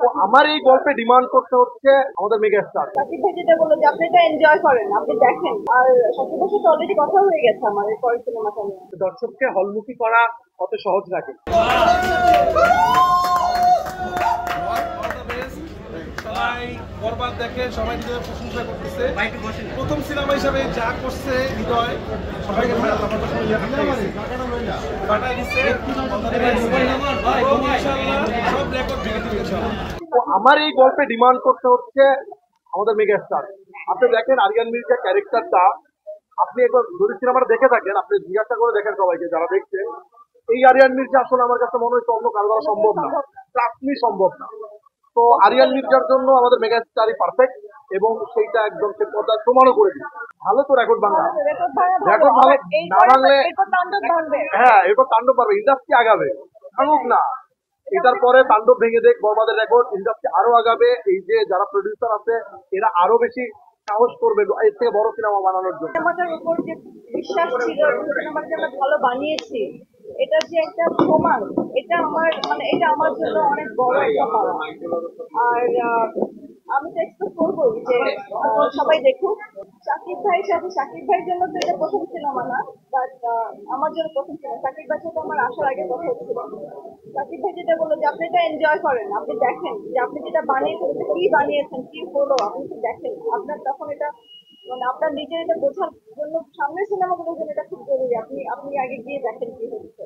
তো আমার এই গল্পে ডিমান্ড করতে হচ্ছে আমাদের মেগা স্টার। সাকিব ভাই যেটা বললো যে আপনি এটা এনজয় করেন, আপনি দেখেন। আর সাকিব ভাইয়ের সাথে অলরেডি কথা হয়ে গেছে আমার এর পরের সিনেমাটা নিয়ে। দর্শককে হলমুখী করা অত সহজ নাকি? সবাই বরবাদ দেখে, সবাই হৃদয় প্রশংসা করতেছে। প্রথম সিনেমা হিসাবে যা করছে হৃদয়, সবাইকে পাঠায় দিচ্ছে। সব রেকর্ড ভেঙে দিয়েছে। তো আমার এই গল্পে ডিমান্ড করতে হচ্ছে আমাদের মেগা স্টার। আপনি দেখেন আরিয়ান মির্জা ক্যারেক্টারটা, আপনি একবার যদি সিনেমাটা দেখে থাকেন, আপনি জিজ্ঞাসা করে দেখেন সবাইকে যারা দেখছে, এই আরিয়ান মির্জা আসলে আমার কাছে মনে হচ্ছে অন্য কারো দ্বারা সম্ভব না, ট্রাস্টমি সম্ভব না। তো আরিয়ান মির্জার জন্য আমাদের মেগা স্টারই পারফেক্ট, এবং সেইটা একদম সে পর্যায়ে প্রমাণও করে দিচ্ছে। ভালো তো রেকর্ড ভাঙা, রেকর্ড ভালো না ভাঙলে, হ্যাঁ এরপর তাণ্ডব পারবে, ইন্ডাস্ট্রি আগাবে, ভাঙুক না। এটার পরে তাণ্ডব ভেঙে দেখ বরবাদের রেকর্ড, ইন্ডাস্ট্রি আরো আগাবে। এই যে যারা প্রডিউসার আছে এরা আরো বেশি সাহস করবে এর থেকে বড় সিনেমা বানানোর জন্য। সিনেমাটার উপর যে বিশ্বাস ছিল, সিনেমাটা আমরা ভালো বানিয়েছি, এটা যে একটা প্রমাণ, এটা আমার মানে এটা আমার জন্য অনেক বড় একটা পাওয়া। আর আমি তো এক্সপেক্ট করবো যে সবাই দেখুক। শাকিব ভাইয়ের সাথে, শাকিব ভাইয়ের জন্য তো এটা প্রথম সিনেমা না, বাট আমার জন্য প্রথম সিনেমা। শাকিব ভাইয়ের সাথে আমার আসার আগে কথা হচ্ছিল। শাকিব ভাই যেটা বললো যে আপনি এটা এনজয় করেন, আপনি দেখেন যে আপনি যেটা বানিয়েছেন, কি বানিয়েছেন, কি হলো, আপনি কি দেখেন। আপনার তখন এটা মানে আপনার নিজের এটা বোঝার জন্য সামনের সিনেমাগুলোর জন্য এটা খুব জরুরি। আপনি আপনি আগে গিয়ে দেখেন কি হচ্ছে।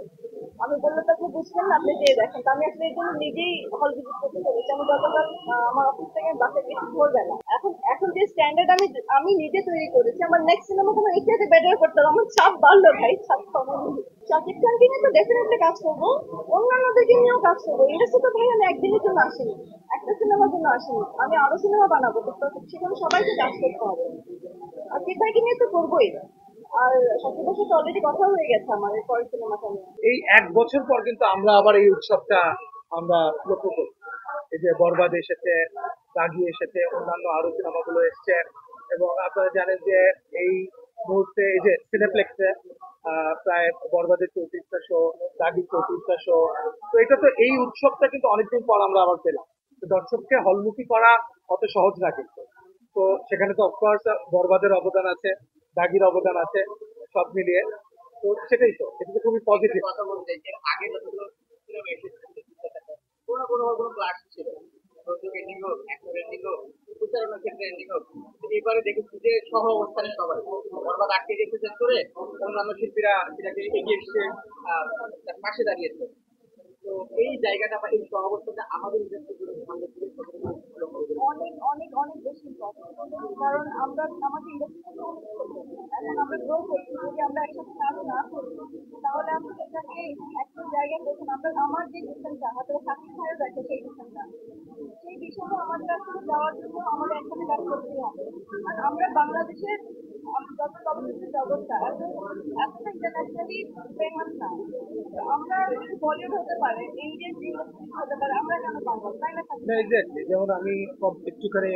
আমি বললে তো আপনি বুঝবেন না, আপনি যেয়ে দেখেন। তো আমি আসলে এই জন্য নিজেই হল ভিজিট করতে চলেছি। আমি গতকাল আমার অফিস থেকে বাসে গেছি ভোরবেলা। এখন এখন যে স্ট্যান্ডার্ড আমি আমি নিজে তৈরি করেছি, আমার নেক্সট সিনেমা কোনো এর চাইতে বেটার করতে হবে। আমার চাপ বাড়লো ভাই, চাপ কমানো। শাকিব খানকে নিয়ে তো ডেফিনেটলি কাজ করবো, অন্যান্যদেরকে নিয়েও কাজ করবো। ইন্ডাস্ট্রি তো ভাই আমি একদিনের জন্য আসিনি, একটা সিনেমার জন্য আসিনি। আমি আরো সিনেমা বানাবো, তো সেখানে সবাইকে কাজ করতে হবে। আর ভাইকে নিয়ে তো করবোই। আর সাকিবের সাথে অলরেডি কথা হয়ে গেছে আমার এর পরের সিনেমাটা নিয়ে। এই 1 বছর পর কিন্তু আমরা আবার এই উৎসবটা আমরা লক্ষ্য করি। এই যে বরবাদ এসেছে, দাগি এসেছে, অন্যান্য আরো সিনেমাগুলো এসছে, এবং আপনারা জানেন যে এই মুহূর্তে এই যে সিনেপ্লেক্সে প্রায় বরবাদের 34টা শো, দাগির 34টা শো। তো এটা তো এই উৎসবটা কিন্তু অনেকদিন পর আমরা আবার পেলাম। তো দর্শককে হলমুখী করা অত সহজ না কিন্তু। তো সেখানে তো অফকোর্স বরবাদের অবদান আছে, দাগির অবদান আছে, সব মিলিয়ে। তো সেটাই তো, এটা তো খুবই পজিটিভ। কথা বলতে এর আগে যতগুলো সিনেমা এসেছে, কোনো কোনো কোনো ক্লাস ছিল, প্রযোজক এন্ডিং হোক, অ্যাক্টর এন্ডিং হোক, প্রচারণার ক্ষেত্রে এন্ডিং হোক। এবারে দেখেছি যে সহ অবস্থানে সবাই বরবাদ আটকে গেছে, শেষ করে অন্যান্য শিল্পীরা সেটাকে এগিয়ে এসে তার পাশে দাঁড়িয়েছে। তো এই জায়গাটা বা এই সহাবস্থাটা আমাদের ইন্ডাস্ট্রি সামনে থেকে অনেক অনেক অনেক বেশি ইম্পর্টেন্ট। কারণ আমরা আমাদের ইন্ডাস্ট্রি এখন আমরা গ্রো করছি, যদি আমরা একসাথে কাজ না করি তাহলে আমরা সেটাকে একটা জায়গায় দেখুন। আমরা আমার যে ডিসিশনটা আমাদের সাকিব ভাইয়ের দেখে, সেই ডিসিশনটা, সেই বিষয়ে আমাদের আসলে যাওয়ার জন্য আমাদের একসাথে কাজ করতেই হবে। আর আমরা বাংলাদেশের যত কমিউনিটি জগৎটা এত ইন্টারন্যাশনালি ফেমাস না। আমরা বলিউড হতে পারে, ইন্ডিয়ান ইন্ডাস্ট্রি হতে পারে, আমরা কেন পারবো, তাই না? এক্স্যাক্টলি, যেমন আমি একটুখানি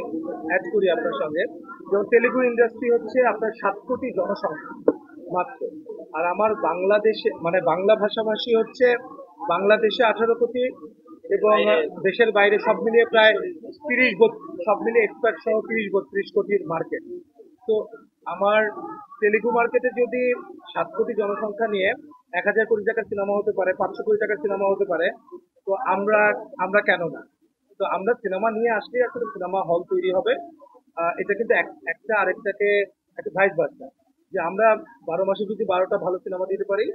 অ্যাড করি আপনার সঙ্গে। যেমন তেলেগু ইন্ডাস্ট্রি হচ্ছে আপনার 7 কোটি জনসংখ্যা মাত্র, আর আমার বাংলাদেশে মানে বাংলা ভাষাভাষী হচ্ছে বাংলাদেশে 18 কোটি, এবং দেশের বাইরে সব মিলিয়ে প্রায় 30-32, সব মিলিয়ে এক্সপার্ট সহ 30-32 কোটির মার্কেট। তো আমার তেলেগু মার্কেটে যদি 7 কোটি জনসংখ্যা নিয়ে 1000 কোটি টাকার সিনেমা হতে পারে, 500 কোটি টাকার সিনেমা হতে পারে, তো আমরা আমরা কেন না? তো আমরা সিনেমা নিয়ে আসলে আসলে সিনেমা হল তৈরি হবে। এটা কিন্তু একটা আরেকটাকে একটা ভাইস ভার্সা, যে আমরা 12 মাসে যদি 12টা ভালো সিনেমা দিতে পারি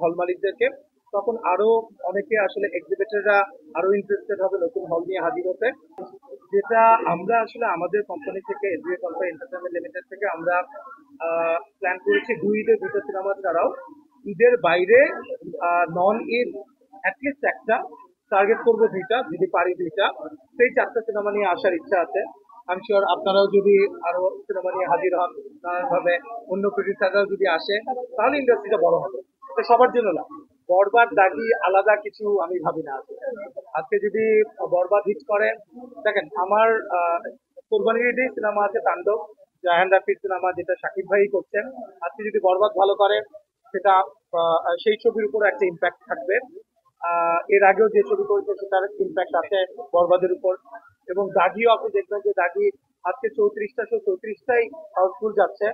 হল মালিকদেরকে, তখন আরো অনেকে আসলে এক্সিবিটররা আরো ইন্টারেস্টেড হবে নতুন হল নিয়ে হাজির হতে। যেটা আমরা আসলে আমাদের কোম্পানি থেকে, এসবিএ কোম্পানি এন্টারটেনমেন্ট লিমিটেড থেকে আমরা প্ল্যান করেছি 2 ঈদে 2টা সিনেমা ছাড়াও ঈদের বাইরে নন ঈদ অ্যাটলিস্ট একটা, টার্গেট করবো 2টা, যদি পারি 2টা। সেই 4টা সিনেমা নিয়ে আসার ইচ্ছা আছে। আমি শিওর আপনারাও যদি আরো সিনেমা নিয়ে হাজির হন নানানভাবে, অন্য প্রডিউসাররাও যদি আসে, তাহলে ইন্ডাস্ট্রিটা বড় হবে। এটা সবার জন্য না, বরবাদ দাগি আলাদা কিছু আমি ভাবি না। আজকে যদি বরবাদ হিট করে, দেখেন আমার কোরবানির ঈদেই সিনেমা আছে তাণ্ডব, জাহান রাফির সিনেমা, যেটা শাকিব ভাই করছেন। আজকে যদি বরবাদ ভালো করে, সেটা সেই ছবির উপর একটা ইম্প্যাক্ট থাকবে। এর আগেও যে ছবি করেছে সেটার ইম্প্যাক্ট আছে বরবাদের উপর, এবং দাগিও আপনি দেখবেন যে দাগি আজকে 34টা শো 34টাই হাউসফুল যাচ্ছে।